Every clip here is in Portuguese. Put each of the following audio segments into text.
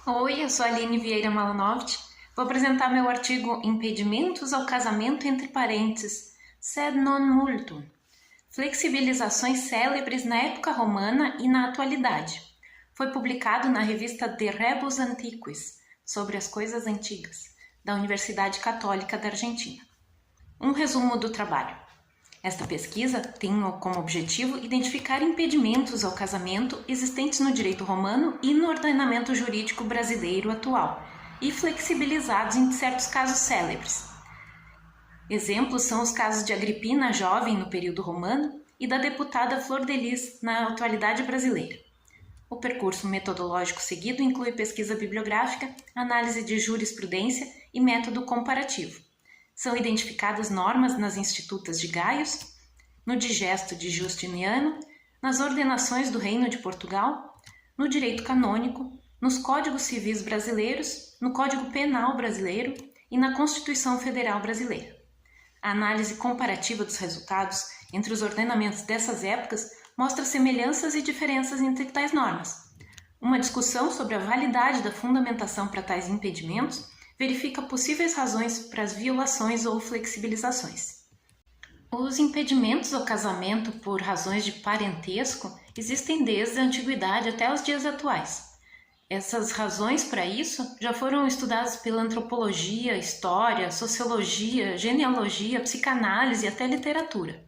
Oi, eu sou a Aline Vieira Malanovic. Vou apresentar meu artigo Impedimentos ao casamento entre parentes, sed non multum. Flexibilizações célebres na época romana e na atualidade. Foi publicado na revista De Rebus Antiquis, sobre as coisas antigas, da Universidade Católica da Argentina. Um resumo do trabalho. Esta pesquisa tem como objetivo identificar impedimentos ao casamento existentes no direito romano e no ordenamento jurídico brasileiro atual, e flexibilizados em certos casos célebres. Exemplos são os casos de Agripina jovem no período romano e da deputada Flor de Lis na atualidade brasileira. O percurso metodológico seguido inclui pesquisa bibliográfica, análise de jurisprudência e método comparativo. São identificadas normas nas Institutas de Gaius, no Digesto de Justiniano, nas ordenações do Reino de Portugal, no direito canônico, nos Códigos Civis brasileiros, no Código Penal brasileiro e na Constituição Federal brasileira. A análise comparativa dos resultados entre os ordenamentos dessas épocas mostra semelhanças e diferenças entre tais normas. Uma discussão sobre a validade da fundamentação para tais impedimentos verifica possíveis razões para as violações ou flexibilizações. Os impedimentos ao casamento por razões de parentesco existem desde a antiguidade até os dias atuais. Essas razões para isso já foram estudadas pela antropologia, história, sociologia, genealogia, psicanálise e até literatura.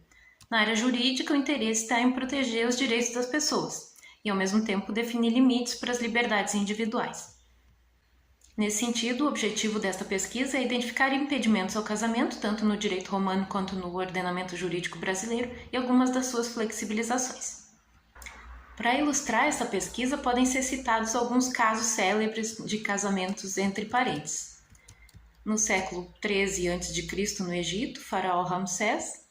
Na área jurídica, o interesse está em proteger os direitos das pessoas e, ao mesmo tempo, definir limites para as liberdades individuais. Nesse sentido, o objetivo desta pesquisa é identificar impedimentos ao casamento, tanto no direito romano quanto no ordenamento jurídico brasileiro, e algumas das suas flexibilizações. Para ilustrar essa pesquisa, podem ser citados alguns casos célebres de casamentos entre parentes. No século XIII a.C., no Egito, faraó Ramsés.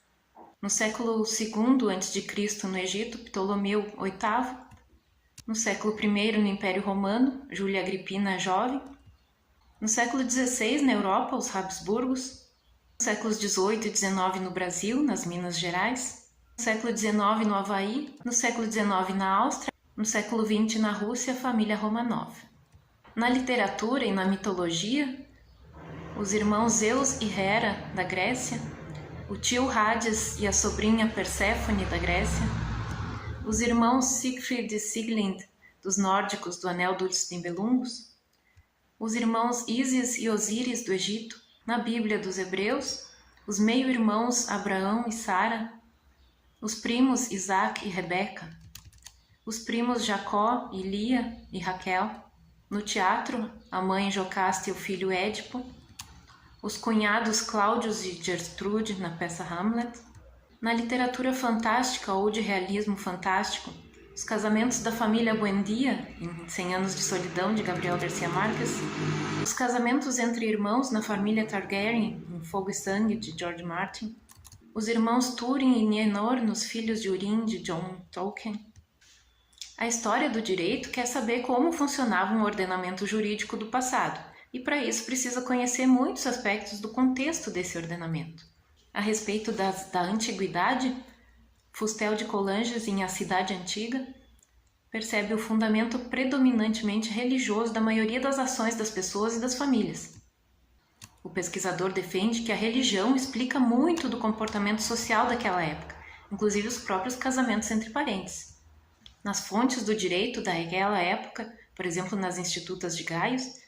No século II a.C., no Egito, Ptolomeu VIII. No século I, no Império Romano, Júlia Agripina jovem. No século XVI, na Europa, os Habsburgos. No séculos XVIII e XIX, no Brasil, nas Minas Gerais. No século XIX, no Havaí. No século XIX, na Áustria. No século XX, na Rússia, a família Romanov. Na literatura e na mitologia, os irmãos Zeus e Hera, da Grécia. O tio Hades e a sobrinha Perséfone, da Grécia. Os irmãos Siegfried e Sieglind, dos nórdicos, do Anel dos Nibelungos. Os irmãos Ísis e Osíris, do Egito, na Bíblia dos Hebreus. Os meio-irmãos Abraão e Sara. Os primos Isaac e Rebeca. Os primos Jacó e Lia e Raquel. No teatro, a mãe Jocasta e o filho Édipo. Os cunhados Cláudios e Gertrude, na peça Hamlet. Na literatura fantástica ou de realismo fantástico, os casamentos da família Buendia, em 100 Anos de Solidão, de Gabriel Garcia Marques. Os casamentos entre irmãos na família Targaryen, em Fogo e Sangue, de George Martin. Os irmãos Túrin e Nienor, nos Filhos de Húrin, de John Tolkien. A história do direito quer saber como funcionava um ordenamento jurídico do passado, e para isso precisa conhecer muitos aspectos do contexto desse ordenamento. A respeito da antiguidade, Fustel de Coulanges, em A Cidade Antiga, percebe o fundamento predominantemente religioso da maioria das ações das pessoas e das famílias. O pesquisador defende que a religião explica muito do comportamento social daquela época, inclusive os próprios casamentos entre parentes. Nas fontes do direito daquela época, por exemplo, nas Institutas de Gaius,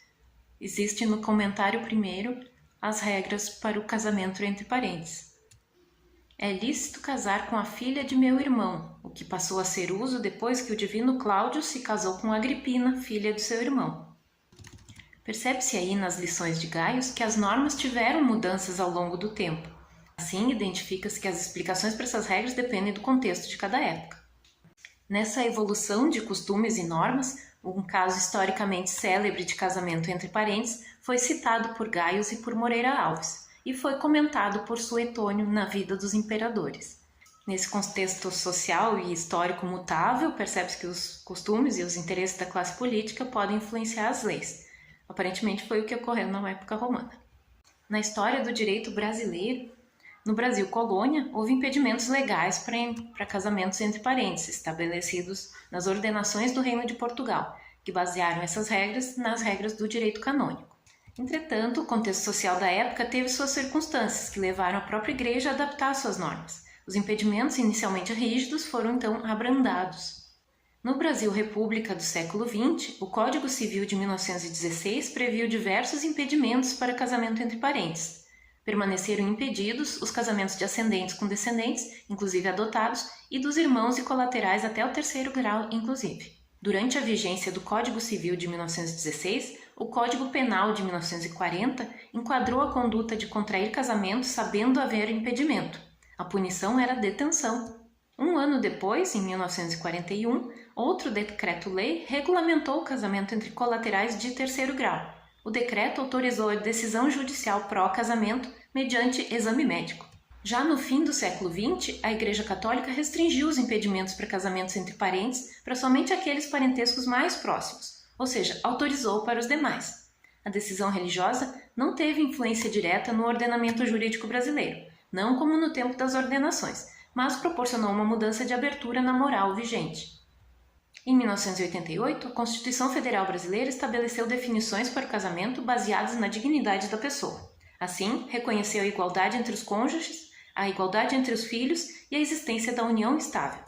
existe no comentário primeiro as regras para o casamento entre parentes. É lícito casar com a filha de meu irmão, o que passou a ser uso depois que o divino Cláudio se casou com Agripina, filha de seu irmão. Percebe-se aí nas lições de Gaius que as normas tiveram mudanças ao longo do tempo. Assim, identifica-se que as explicações para essas regras dependem do contexto de cada época. Nessa evolução de costumes e normas, um caso historicamente célebre de casamento entre parentes foi citado por Gaius e por Moreira Alves, e foi comentado por Suetônio na Vida dos Imperadores. Nesse contexto social e histórico mutável, percebe-se que os costumes e os interesses da classe política podem influenciar as leis. Aparentemente foi o que ocorreu na época romana. Na história do direito brasileiro, no Brasil colônia, houve impedimentos legais para casamentos entre parentes, estabelecidos nas ordenações do Reino de Portugal, que basearam essas regras nas regras do direito canônico. Entretanto, o contexto social da época teve suas circunstâncias, que levaram a própria Igreja a adaptar suas normas. Os impedimentos inicialmente rígidos foram então abrandados. No Brasil República do século XX, o Código Civil de 1916 previu diversos impedimentos para casamento entre parentes. Permaneceram impedidos os casamentos de ascendentes com descendentes, inclusive adotados, e dos irmãos e colaterais até o 3º grau, inclusive. Durante a vigência do Código Civil de 1916, o Código Penal de 1940 enquadrou a conduta de contrair casamento sabendo haver impedimento. A punição era detenção. Um ano depois, em 1941, outro decreto-lei regulamentou o casamento entre colaterais de 3º grau. O decreto autorizou a decisão judicial pró-casamento mediante exame médico. Já no fim do século XX, a Igreja Católica restringiu os impedimentos para casamentos entre parentes para somente aqueles parentescos mais próximos, ou seja, autorizou para os demais. A decisão religiosa não teve influência direta no ordenamento jurídico brasileiro, não como no tempo das ordenações, mas proporcionou uma mudança de abertura na moral vigente. Em 1988, a Constituição Federal Brasileira estabeleceu definições para o casamento baseadas na dignidade da pessoa. Assim, reconheceu a igualdade entre os cônjuges, a igualdade entre os filhos e a existência da união estável.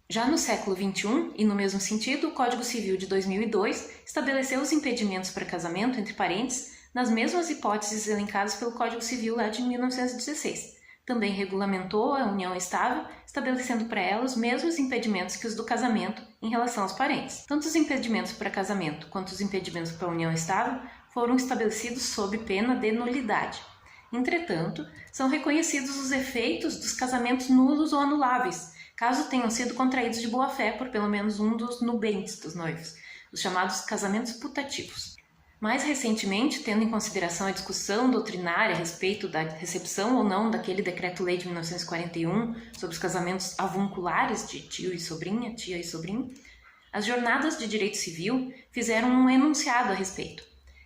Já no século XXI, e no mesmo sentido, o Código Civil de 2002 estabeleceu os impedimentos para casamento entre parentes nas mesmas hipóteses elencadas pelo Código Civil lá de 1916. Também regulamentou a união estável, estabelecendo para ela os mesmos impedimentos que os do casamento em relação aos parentes. Tanto os impedimentos para casamento quanto os impedimentos para a união estável foram estabelecidos sob pena de nulidade. Entretanto, são reconhecidos os efeitos dos casamentos nulos ou anuláveis, caso tenham sido contraídos de boa-fé por pelo menos um dos nubentes dos noivos, os chamados casamentos putativos. Mais recentemente, tendo em consideração a discussão doutrinária a respeito da recepção ou não daquele decreto-lei de 1941 sobre os casamentos avunculares de tio e sobrinha, tia e sobrinho, as jornadas de direito civil fizeram um enunciado a respeito.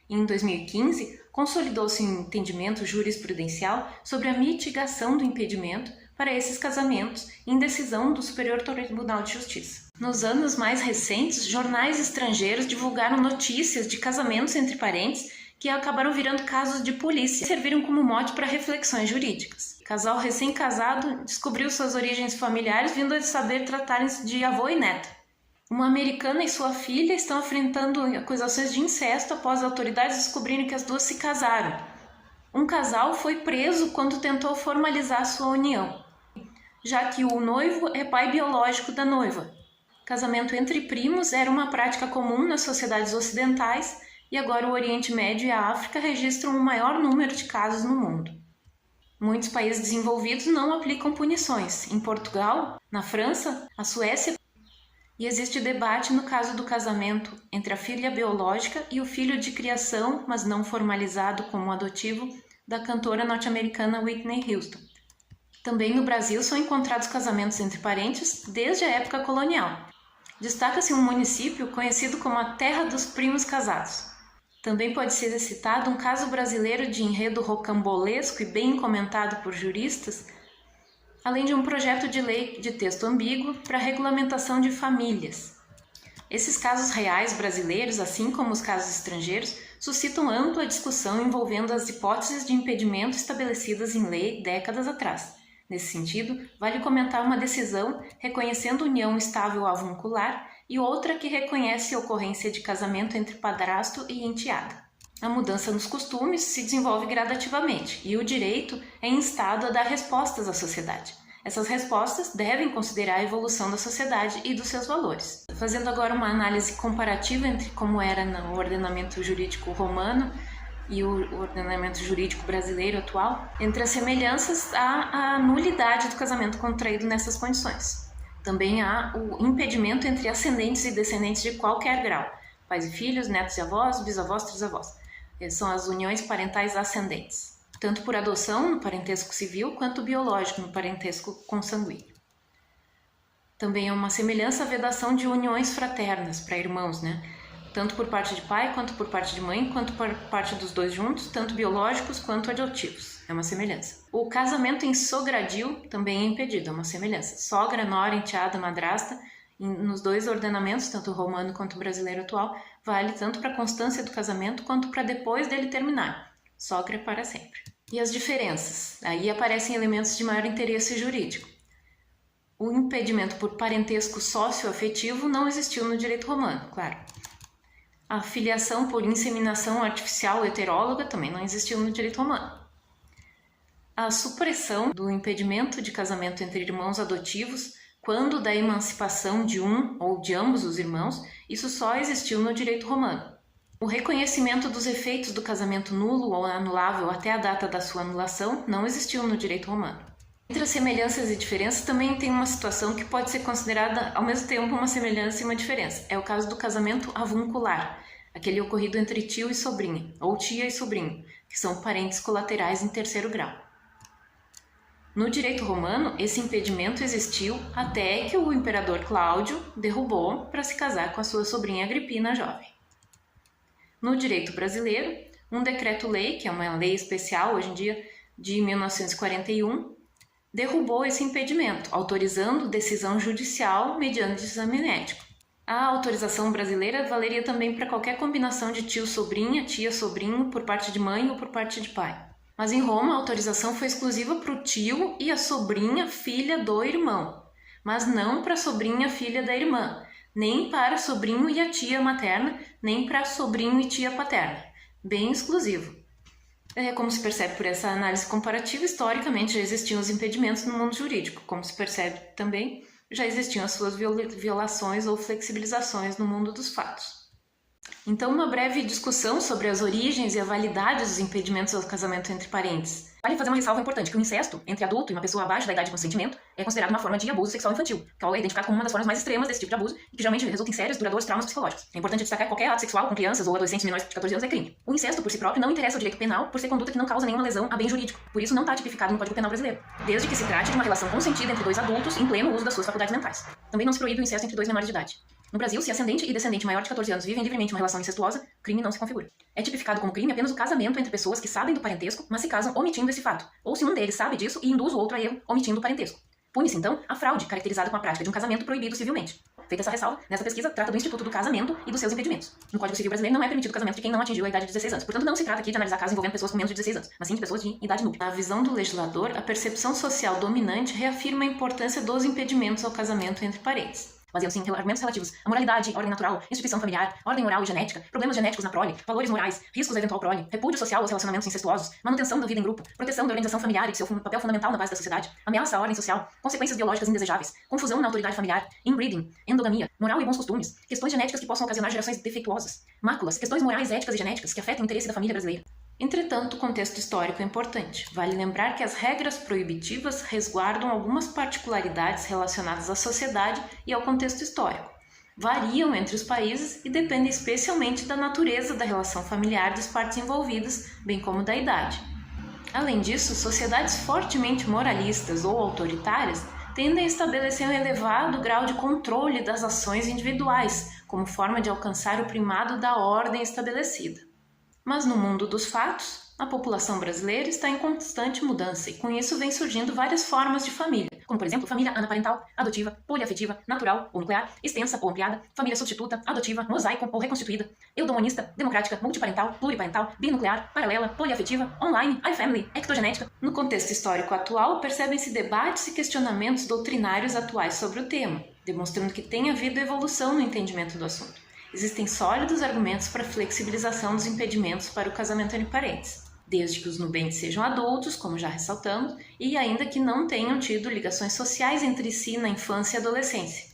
Em 2015, consolidou-se um entendimento jurisprudencial sobre a mitigação do impedimento para esses casamentos em decisão do Superior Tribunal de Justiça. Nos anos mais recentes, jornais estrangeiros divulgaram notícias de casamentos entre parentes que acabaram virando casos de polícia e serviram como mote para reflexões jurídicas. Casal recém-casado descobriu suas origens familiares vindo a saber tratarem-se de avô e neta. Uma americana e sua filha estão enfrentando acusações de incesto após as autoridades descobrirem que as duas se casaram. Um casal foi preso quando tentou formalizar sua união, já que o noivo é pai biológico da noiva. Casamento entre primos era uma prática comum nas sociedades ocidentais e agora o Oriente Médio e a África registram o maior número de casos no mundo. Muitos países desenvolvidos não aplicam punições. Em Portugal, na França, a Suécia, e existe debate no caso do casamento entre a filha biológica e o filho de criação, mas não formalizado como adotivo, da cantora norte-americana Whitney Houston. Também no Brasil são encontrados casamentos entre parentes desde a época colonial. Destaca-se um município conhecido como a Terra dos Primos Casados. Também pode ser citado um caso brasileiro de enredo rocambolesco e bem comentado por juristas, além de um projeto de lei de texto ambíguo para regulamentação de famílias. Esses casos reais brasileiros, assim como os casos estrangeiros, suscitam ampla discussão envolvendo as hipóteses de impedimento estabelecidas em lei décadas atrás. Nesse sentido, vale comentar uma decisão reconhecendo união estável avuncular e outra que reconhece a ocorrência de casamento entre padrasto e enteada. A mudança nos costumes se desenvolve gradativamente e o direito é instado a dar respostas à sociedade. Essas respostas devem considerar a evolução da sociedade e dos seus valores. Fazendo agora uma análise comparativa entre como era no ordenamento jurídico romano e o ordenamento jurídico brasileiro atual, entre as semelhanças há a nulidade do casamento contraído nessas condições. Também há o impedimento entre ascendentes e descendentes de qualquer grau, pais e filhos, netos e avós, bisavós, trisavós. São as uniões parentais ascendentes, tanto por adoção no parentesco civil quanto biológico no parentesco consanguíneo. Também há uma semelhança à vedação de uniões fraternas para irmãos, tanto por parte de pai, quanto por parte de mãe, quanto por parte dos dois juntos, tanto biológicos quanto adotivos. É uma semelhança. O casamento em sogradio também é impedido, é uma semelhança. Sogra, nora, enteada, madrasta Nos dois ordenamentos, tanto o romano quanto o brasileiro atual, vale tanto para a constância do casamento quanto para depois dele terminar. Sogra para sempre. E as diferenças? Aí aparecem elementos de maior interesse jurídico. O impedimento por parentesco socioafetivo não existiu no direito romano, claro. A filiação por inseminação artificial heteróloga também não existiu no direito romano. A supressão do impedimento de casamento entre irmãos adotivos, quando da emancipação de um ou de ambos os irmãos, isso só existiu no direito romano. O reconhecimento dos efeitos do casamento nulo ou anulável até a data da sua anulação não existiu no direito romano. Entre as semelhanças e diferenças também tem uma situação que pode ser considerada ao mesmo tempo uma semelhança e uma diferença. É o caso do casamento avuncular, aquele ocorrido entre tio e sobrinha, ou tia e sobrinho, que são parentes colaterais em terceiro grau. No direito romano, esse impedimento existiu até que o imperador Cláudio derrubou para se casar com a sua sobrinha Agripina jovem. No direito brasileiro, um decreto-lei, que é uma lei especial hoje em dia de 1941, derrubou esse impedimento, autorizando decisão judicial mediante exame médico. A autorização brasileira valeria também para qualquer combinação de tio-sobrinha, tia-sobrinho, por parte de mãe ou por parte de pai. Mas em Roma, a autorização foi exclusiva para o tio e a sobrinha filha do irmão, mas não para a sobrinha filha da irmã, nem para sobrinho e a tia materna, nem para sobrinho e tia paterna. Bem exclusivo. Como se percebe por essa análise comparativa, historicamente já existiam os impedimentos no mundo jurídico. Como se percebe também, já existiam as suas violações ou flexibilizações no mundo dos fatos. Então, uma breve discussão sobre as origens e a validade dos impedimentos ao casamento entre parentes. Vale fazer uma ressalva importante, que o incesto entre adulto e uma pessoa abaixo da idade de consentimento é considerado uma forma de abuso sexual infantil, que é identificado como uma das formas mais extremas desse tipo de abuso e que geralmente resulta em sérios e duradouros traumas psicológicos. É importante destacar que qualquer ato sexual com crianças ou adolescentes menores de 14 anos é crime. O incesto, por si próprio, não interessa ao direito penal por ser conduta que não causa nenhuma lesão a bem jurídico, por isso não está tipificado no Código Penal brasileiro, desde que se trate de uma relação consentida entre dois adultos em pleno uso das suas faculdades mentais. Também não se proíbe o incesto entre dois menores de idade. No Brasil, se ascendente e descendente maior de 14 anos vivem livremente uma relação incestuosa, crime não se configura. É tipificado como crime apenas o casamento entre pessoas que sabem do parentesco, mas se casam omitindo esse fato, ou se um deles sabe disso e induz o outro a erro, omitindo o parentesco. Pune-se, então, a fraude, caracterizada com a prática de um casamento proibido civilmente. Feita essa ressalva, nessa pesquisa trata do Instituto do Casamento e dos seus impedimentos. No Código Civil brasileiro não é permitido o casamento de quem não atingiu a idade de 16 anos. Portanto, não se trata aqui de analisar casos envolvendo pessoas com menos de 16 anos, mas sim de pessoas de idade núbia. Na visão do legislador, a percepção social dominante reafirma a importância dos impedimentos ao casamento entre parentes, baseando-se em argumentos relativos à moralidade, ordem natural, instituição familiar, ordem moral e genética, problemas genéticos na prole, valores morais, riscos à eventual prole, repúdio social aos relacionamentos incestuosos, manutenção da vida em grupo, proteção da organização familiar e de seu papel fundamental na base da sociedade, ameaça à ordem social, consequências biológicas indesejáveis, confusão na autoridade familiar, inbreeding, endogamia, moral e bons costumes, questões genéticas que possam ocasionar gerações defeituosas, máculas, questões morais, éticas e genéticas que afetam o interesse da família brasileira. Entretanto, o contexto histórico é importante. Vale lembrar que as regras proibitivas resguardam algumas particularidades relacionadas à sociedade e ao contexto histórico. Variam entre os países e dependem especialmente da natureza da relação familiar das partes envolvidas, bem como da idade. Além disso, sociedades fortemente moralistas ou autoritárias tendem a estabelecer um elevado grau de controle das ações individuais, como forma de alcançar o primado da ordem estabelecida. Mas no mundo dos fatos, a população brasileira está em constante mudança e com isso vem surgindo várias formas de família, como por exemplo família anaparental, adotiva, poliafetiva, natural ou nuclear, extensa ou ampliada, família substituta, adotiva, mosaico ou reconstituída, eudemonista, democrática, multiparental, pluriparental, binuclear, paralela, poliafetiva, online, iFamily, ectogenética. No contexto histórico atual, percebem-se debates e questionamentos doutrinários atuais sobre o tema, demonstrando que tem havido evolução no entendimento do assunto. Existem sólidos argumentos para a flexibilização dos impedimentos para o casamento entre parentes, desde que os nubentes sejam adultos, como já ressaltamos, e ainda que não tenham tido ligações sociais entre si na infância e adolescência.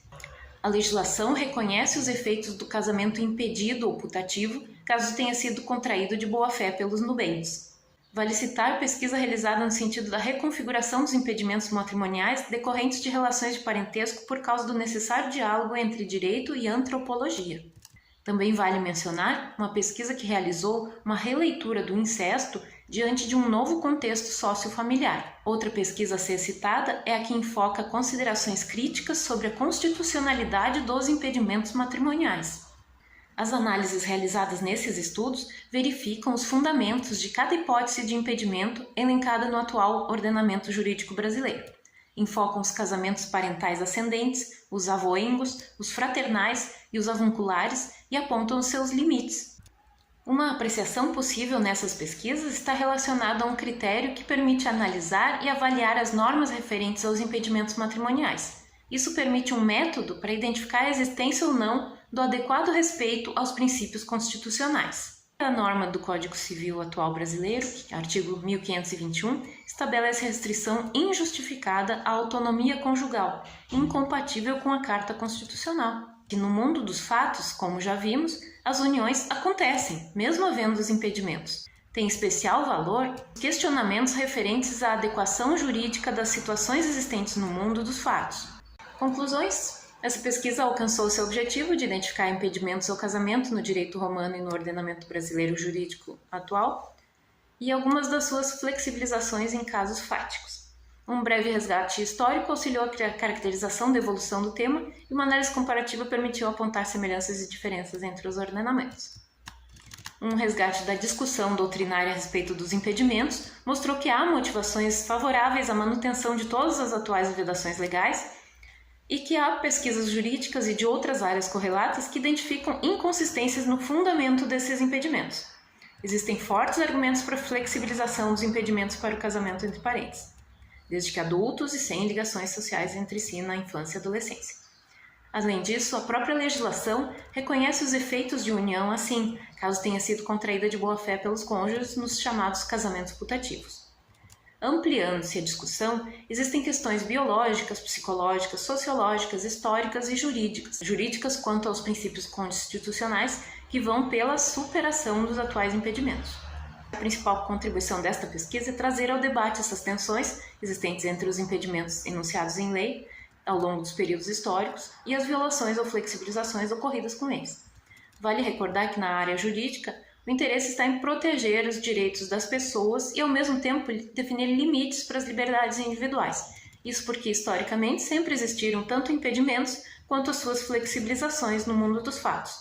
A legislação reconhece os efeitos do casamento impedido ou putativo, caso tenha sido contraído de boa-fé pelos nubentes. Vale citar pesquisa realizada no sentido da reconfiguração dos impedimentos matrimoniais decorrentes de relações de parentesco por causa do necessário diálogo entre direito e antropologia. Também vale mencionar uma pesquisa que realizou uma releitura do incesto diante de um novo contexto sociofamiliar. Outra pesquisa a ser citada é a que enfoca considerações críticas sobre a constitucionalidade dos impedimentos matrimoniais. As análises realizadas nesses estudos verificam os fundamentos de cada hipótese de impedimento elencada no atual ordenamento jurídico brasileiro. enfocam os casamentos parentais ascendentes, os avoengos, os fraternais e os avunculares e apontam os seus limites. Uma apreciação possível nessas pesquisas está relacionada a um critério que permite analisar e avaliar as normas referentes aos impedimentos matrimoniais. Isso permite um método para identificar a existência ou não do adequado respeito aos princípios constitucionais. A norma do Código Civil atual brasileiro, artigo 1521, estabelece restrição injustificada à autonomia conjugal, incompatível com a Carta Constitucional. E no mundo dos fatos, como já vimos, as uniões acontecem, mesmo havendo os impedimentos. Tem especial valor questionamentos referentes à adequação jurídica das situações existentes no mundo dos fatos. Conclusões? Essa pesquisa alcançou seu objetivo de identificar impedimentos ao casamento no direito romano e no ordenamento brasileiro jurídico atual e algumas das suas flexibilizações em casos fáticos. Um breve resgate histórico auxiliou a caracterização da evolução do tema e uma análise comparativa permitiu apontar semelhanças e diferenças entre os ordenamentos. Um resgate da discussão doutrinária a respeito dos impedimentos mostrou que há motivações favoráveis à manutenção de todas as atuais vedações legais e que há pesquisas jurídicas e de outras áreas correlatas que identificam inconsistências no fundamento desses impedimentos. Existem fortes argumentos para a flexibilização dos impedimentos para o casamento entre parentes, desde que adultos e sem ligações sociais entre si na infância e adolescência. Além disso, a própria legislação reconhece os efeitos de união assim, caso tenha sido contraída de boa-fé pelos cônjuges nos chamados casamentos putativos. Ampliando-se a discussão, existem questões biológicas, psicológicas, sociológicas, históricas e jurídicas quanto aos princípios constitucionais que vão pela superação dos atuais impedimentos. A principal contribuição desta pesquisa é trazer ao debate essas tensões existentes entre os impedimentos enunciados em lei ao longo dos períodos históricos e as violações ou flexibilizações ocorridas com eles. Vale recordar que na área jurídica, o interesse está em proteger os direitos das pessoas e, ao mesmo tempo, definir limites para as liberdades individuais. Isso porque, historicamente, sempre existiram tanto impedimentos quanto as suas flexibilizações no mundo dos fatos.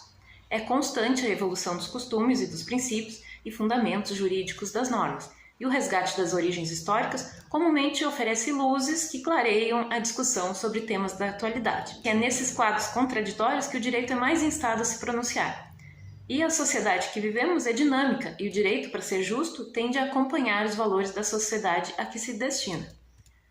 É constante a evolução dos costumes e dos princípios e fundamentos jurídicos das normas, e o resgate das origens históricas comumente oferece luzes que clareiam a discussão sobre temas da atualidade. É nesses quadros contraditórios que o direito é mais instado a se pronunciar. E a sociedade que vivemos é dinâmica, e o direito, para ser justo, tende a acompanhar os valores da sociedade a que se destina.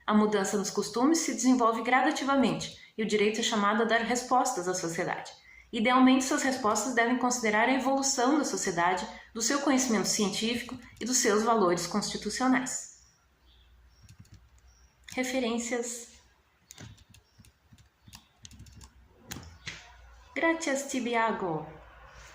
A mudança nos costumes se desenvolve gradativamente, e o direito é chamado a dar respostas à sociedade. Idealmente, suas respostas devem considerar a evolução da sociedade, do seu conhecimento científico e dos seus valores constitucionais. Referências. Gracias, Tibiago.